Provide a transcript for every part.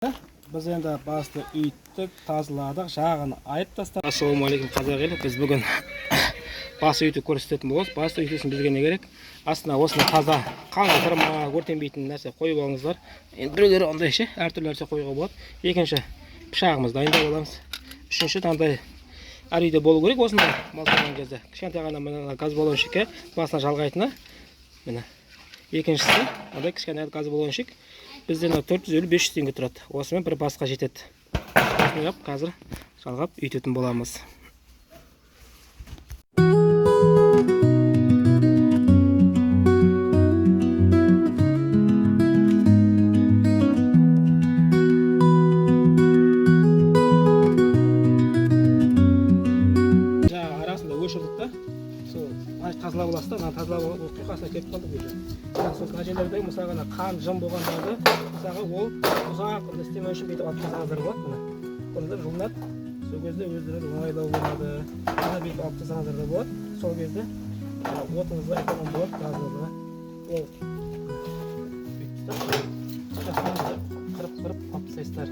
Biz endi basты үйттік, тазаладық, жағын айып тастадық. Ассалаумағалейкум қазақ елі. Біз бүгін басы үйті көрсететін боламыз. Басы үйтісін бізге не керек? Астына осыны таза, қаңылтырма, өртенбейтін нәрсе қойып алыңыздар. Енді біреулері ондай ше, әртүрлі нәрсе қоюға болады. Екінші пышағымыз дайындап аламыз. Үшінші таңдай әр үйде болу керек осындай мал сауған кезде. Кішкентай ғана мына газ баллончикке басына жалғайтыны. Міне. Екіншісі, мындай кішкене газ баллончик. Бізден 450-500 теңге тұрады. Осымен бір басқа жетеді. Осыны қазір жалғап үйтетін боламыз. Жаңа арасында өшірдік та. Тазалап аласыз да, тазалап құйқасына кетіп қалды бұл. Сол жерлерде мысалға қан жым болғандарды, мысалға ол ұзақ істемеу үшін бүйтіп алып тастаңыздар болады. Оны жуынады. Сол кезде өздері оңайлау болады. Ана бүйтіп алып тастаңыздар да болады. Сол кезде отыңызды айтқан болады газыңызға. Ол бүйтіп қырып алып тастайсыздар.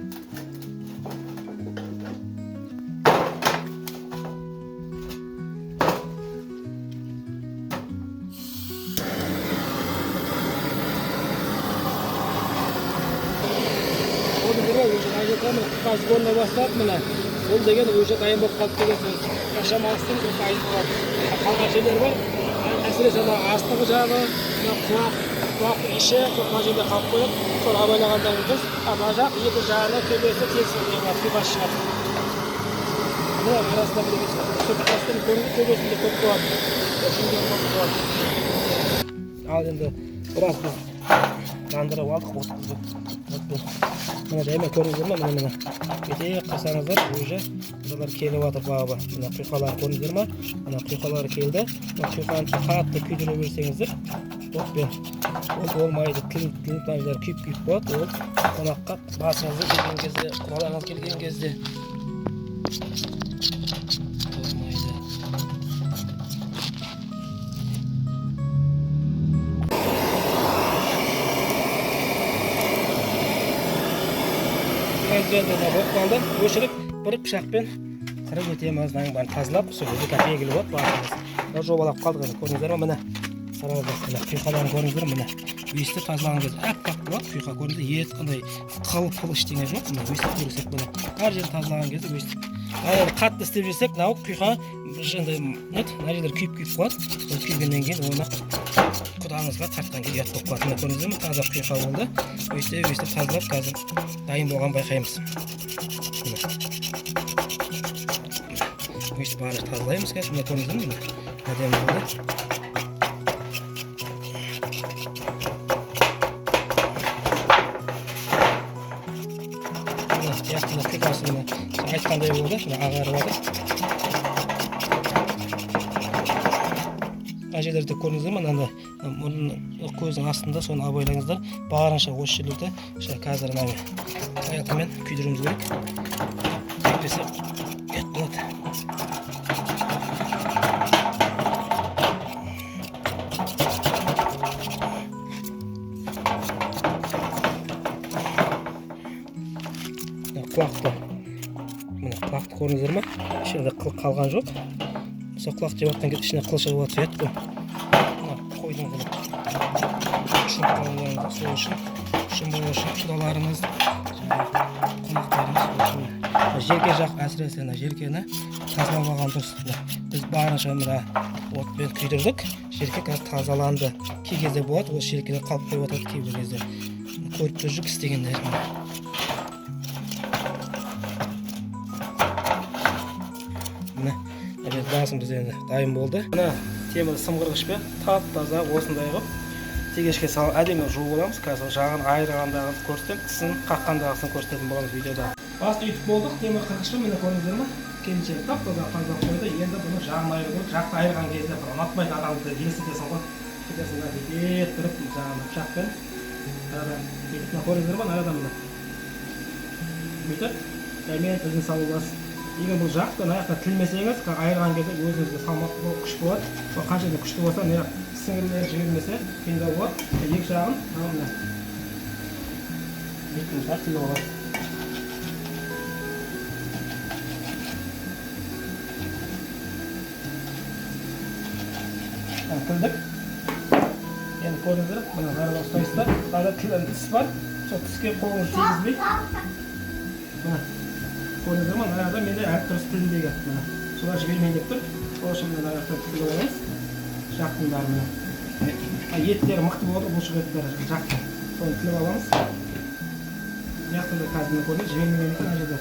Сгонна бастап мына ол деген уже дайын болып қалды деген сөз. Шамалыстың дайын болады. Қалған жерлер бар. Әсіресе астыңғы жағы, құлақ іші сол жерде қалып қойып, сол абайлағандарыңыз, ана жақ екі жағына төбесі тесілген құйқас шығады. Мына арасында бір сүртқастың төбесінде көп болады. Ал енді біраз біз жандырып алдық отпен. Мына жаймен көріңіздер ма? Мына бетек қасаңыздар, уже бұлар келіп жатыр бабы. Мына құйқалар көріңіздер ма? Мына құйқалары келді. Мына құйқаны қатты күйдіре берсеңіздер, отпен ол болмайды. Тілін күйіп болады. Ол қонаққа басыңызды келген кезде, құлағыңыз келген кезде болып қалды. Өшіріп, бір пышақпен қырып өтеміз. Бәрін тазалап, сол кезде белгілі болады басымыз. Жобалап қалдық. Көріңіздер ме? Міне саралап құйқаларын көріңіздер ме? Өйстіп тазалаған кезде әп-әп болады. Құйқа көріңіздер, ет қандай қыл ештеңе жоқ. Міне өйстіп көрсек міне. Әр жерін тазалаған кезде өйстіп. Егер қатты істеп жүрсек, мынау құйқа мына жерлер күйіп қалады. Ол күйгеннен кейін оны құдаңызға тартқан кезде ұят болып қалады. Міне көріңіздер ме? Таза құйқа болды. Өйстіп тазалап қазір дайын болған байқаймыз. Өйстіп барлық тазалаймыз қазір. Міне көріңіздер ме? Әдемі болды. Айтқандай болды, ағарып жатыр. Әжелерді көріңіздер ме? Мына көздің астында соны абайлаңыздар. Барынша осы жерлерді қазір аяқпен күйдіруіміз керек. Әйтпесе ұят болады. Құлақты көріңіздер ме? Ішінде қыл қалған жоқ. Сол құлақ жеп жатқан кезде ішіне қыл шығып жатыр еді ғой. Қойдың қылы. Үшін қалаларыңыз, сол үшін болу үшін құдаларыңыз, қонақтарыңыз. Жерке жақ әсіресе жеркені тазалап алған дұрыс. Біз барынша отпен күйдірдік. Жерке қазір тазаланды. Кей кезде болады, ол жеркеде қалып қойып жатады кейбір кезде. Көріп жүрдік істегендер. Басым бізде дайын болды. Мына темір сымғырғышпен тап-таза осындай қылып тегешке салып әдемі жуып аламыз. Қазір жағын айырғандағысын көрсетем, тісін қаққандағысын көрсететін боламыз видеода. Басты үйтіп болдық. Темір қырғышпен міне көрдіңіздер ме? Келіншек тап-таза тазалап қойды. Енді бұны жағын айырып, жақты айырған кезде ұнатпайтын адамды елестетесің ғой. Кетесің бетеп тұрып жаңағы пышақпен. Көрдіңіздер ме? Арадан мына. Бүйтіп, жаймен тілін салып аласыз. Егер бұл жақтан аяққа тілмесеңіз, айырған кезде өзіңізге салмақты күш болады. Қанша да күшті болса, сіңірілер жібермесе, қиындау болады. Екі жағын мына беттің шығар түйіп алады. тілдік. Енді көрдіңіздер, мына арада ұстайсыздар. Арада тіс бар. Сол тіске қолыңызды тигізбей. Мына көрдіңіздер ме? Арада менде әртүрлі тіліндегі. Солар жібермейін деп тұр. Сол үшін мына аяқтан тігіп аламыз. Жақтың бәрі мына. Еттері мықты болады, бұлшық еттері жақты. Соны тіліп аламыз. Яқтында қазір көрдіңіз, жібермеген екен мына жерде.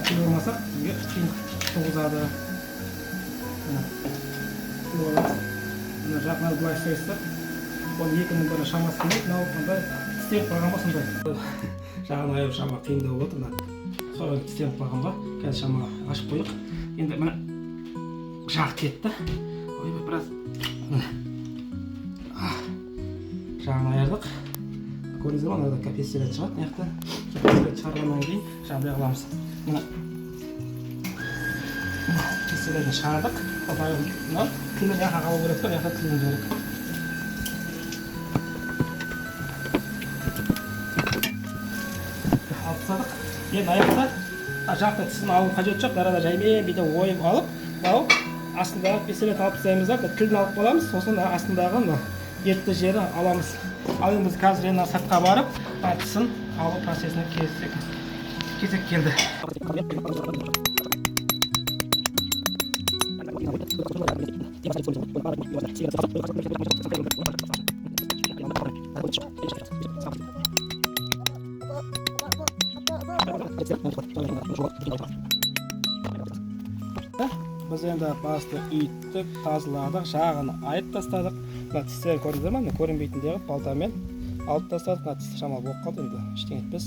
Тіліп алмасақ, бізге қиын туғызады. Тіліп аламыз. Мына жағынан былай ұстайсыздар. Ол екінің бірі шамасы келмейді, мынау тістеніп қалған ба сондай. Жағын аяу шама қиындау болды. Солай тістеніп қалған ба, қазір шама ашып қойдық. Енді мына жақ кетті. Ойбай, біраз жағын айырдық. Көрдіңіздер ме, мынада капестелет шығады, мына жақта. Капестелет шығарғаннан кейін жағдай қыламыз. Мына капестелетін шығардық. Мына тілін жаққа қалу керек па, жақта тілін керек. Алып тастадық. Енді аяқта жақта тісін алу қажет жоқ. Арада жаймен бүйтіп ойып алып, астындағы капестелетін алып тастаймыз да, тілін алып қаламыз. Сосын астындағы етті жері аламыз. Ал енді біз қазір енді сыртқа барып, тісін алу процесіне кезек келді. Біз енді басты үйттік, тазыладық, жағын айып тастадық. Мына тістері көрдіңіздер ме? Көрінбейтіндегі балтамен алып тастадық. Мына тісті шамалы болып қалды, енді ештеңе етпес.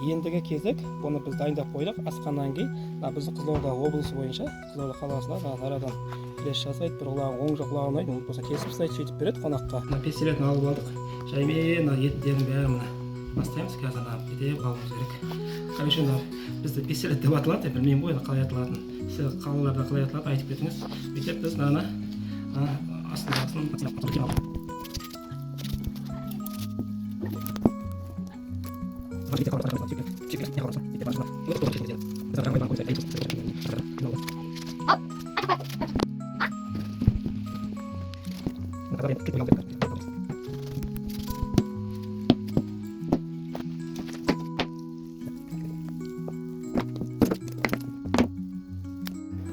Ендігі кезек, бұны біз дайындап қойдық. Асқаннан кейін, біздің Қызылорда облысы бойынша, Қызылорда қаласына арадан келес жасайды, бір құлағын оң жақ құлағын ұнайды, оны болса кесіп тастайды, сөйтіп береді қонаққа. Мына пестелетін алып алдық. Жаймен еттердің бәрі мына бастаймыз. Қазір кетіп қалуымыз керек. Короче, бізді пестелет деп аталады, білмеймін ғой қалай аталатынын. Сіз қалаларда қалай аталады, айтып кетіңіз. Бүйтіп біз мынаны астын-астын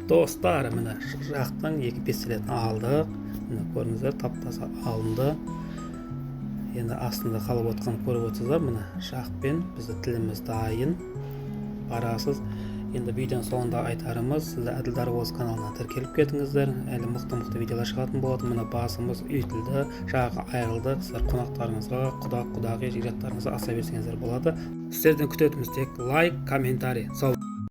достар, міне жақтың екі пестелетін алдық. Міне көріңіздер, тап-таза алынды. Енді астында қалып отқан көріп отырсыздар, міне жақпен бізді тіліміз дайын. Барасыз. Енді видеоның соңында айтарымыз, сізді Әділ Дарбоз каналына тіркеліп кетіңіздер. Әлі мықты видеолар шығатын болады. Міне басымыз үйтілді, жағы айырылды. Сіздер қонақтарыңызға, құда-құдағи жекжаттарыңызға аса берсеңіздер болады. Сіздерден күтетіміз тек лайк, комментарий. Сау